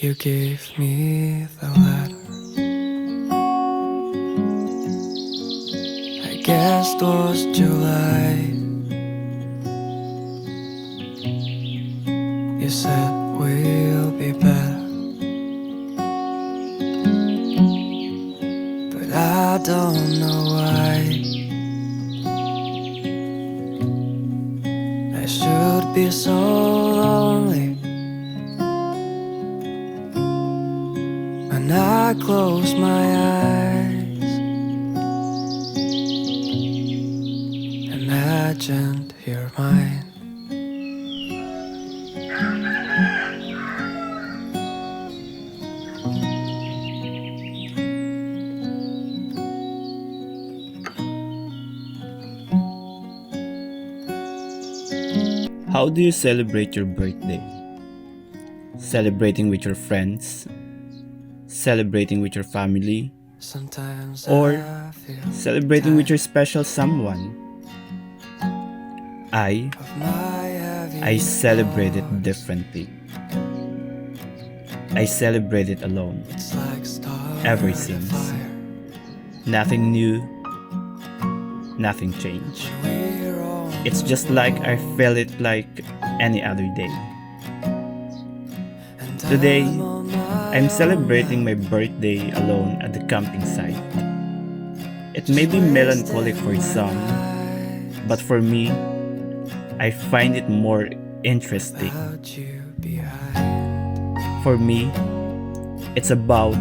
You gave me the letter. I guess it was July. You said we'll be better, but I don't know why. I should be so lonely when I close my eyes. Imagined you're mine. How do you celebrate your birthday? Celebrating with your friends? Celebrating with your family? Sometimes Or I feel celebrating with your tired special someone? I of my I heavy celebrate it thoughts. differently. I celebrate it alone. It's like Ever start a since. fire Nothing new, nothing changed. when we're all It's just like I felt it like any other day. and Today, I'm on my I'm own celebrating now. my birthday alone at the camping site. It may Just be melancholic for wasting my some, nights but for me, I find it more interesting. without you behind. For me, it's about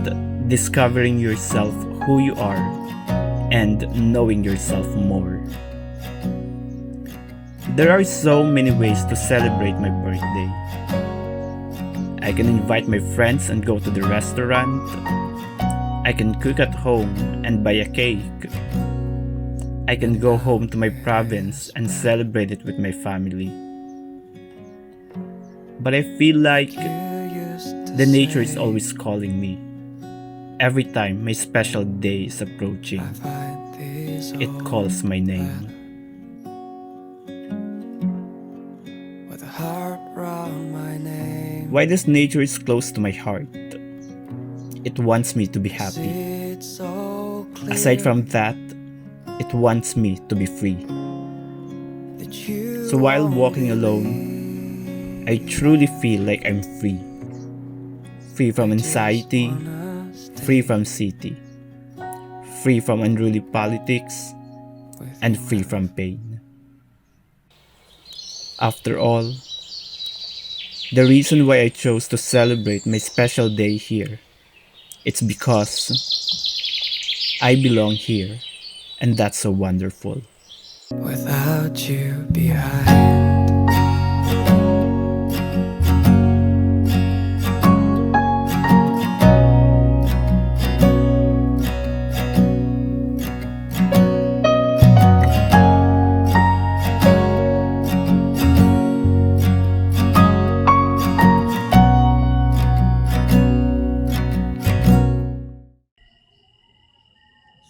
discovering yourself, who you are, and knowing yourself more. There are so many ways to celebrate my birthday. I can invite my friends and go to the restaurant. I can cook at home and buy a cake. I can go home to my province and celebrate it with my family. But I feel like You used to the nature is say always calling me. Every time my special day is approaching, I find these it calls my name. with a heart round my name. Why this nature is close to my heart? It wants me to be happy. See it so clear Aside from that, it wants me to be free. that you So while won't walking alone, believe. I truly feel like I'm free. Free from Just anxiety, wanna stay free from city, free from unruly politics, with and you. free from pain. After all, the reason why I chose to celebrate my special day here, it's because I belong here, and that's so wonderful. Without you behind.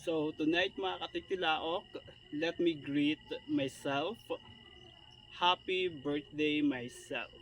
So tonight mga katitilaok, let me greet myself. Happy birthday myself.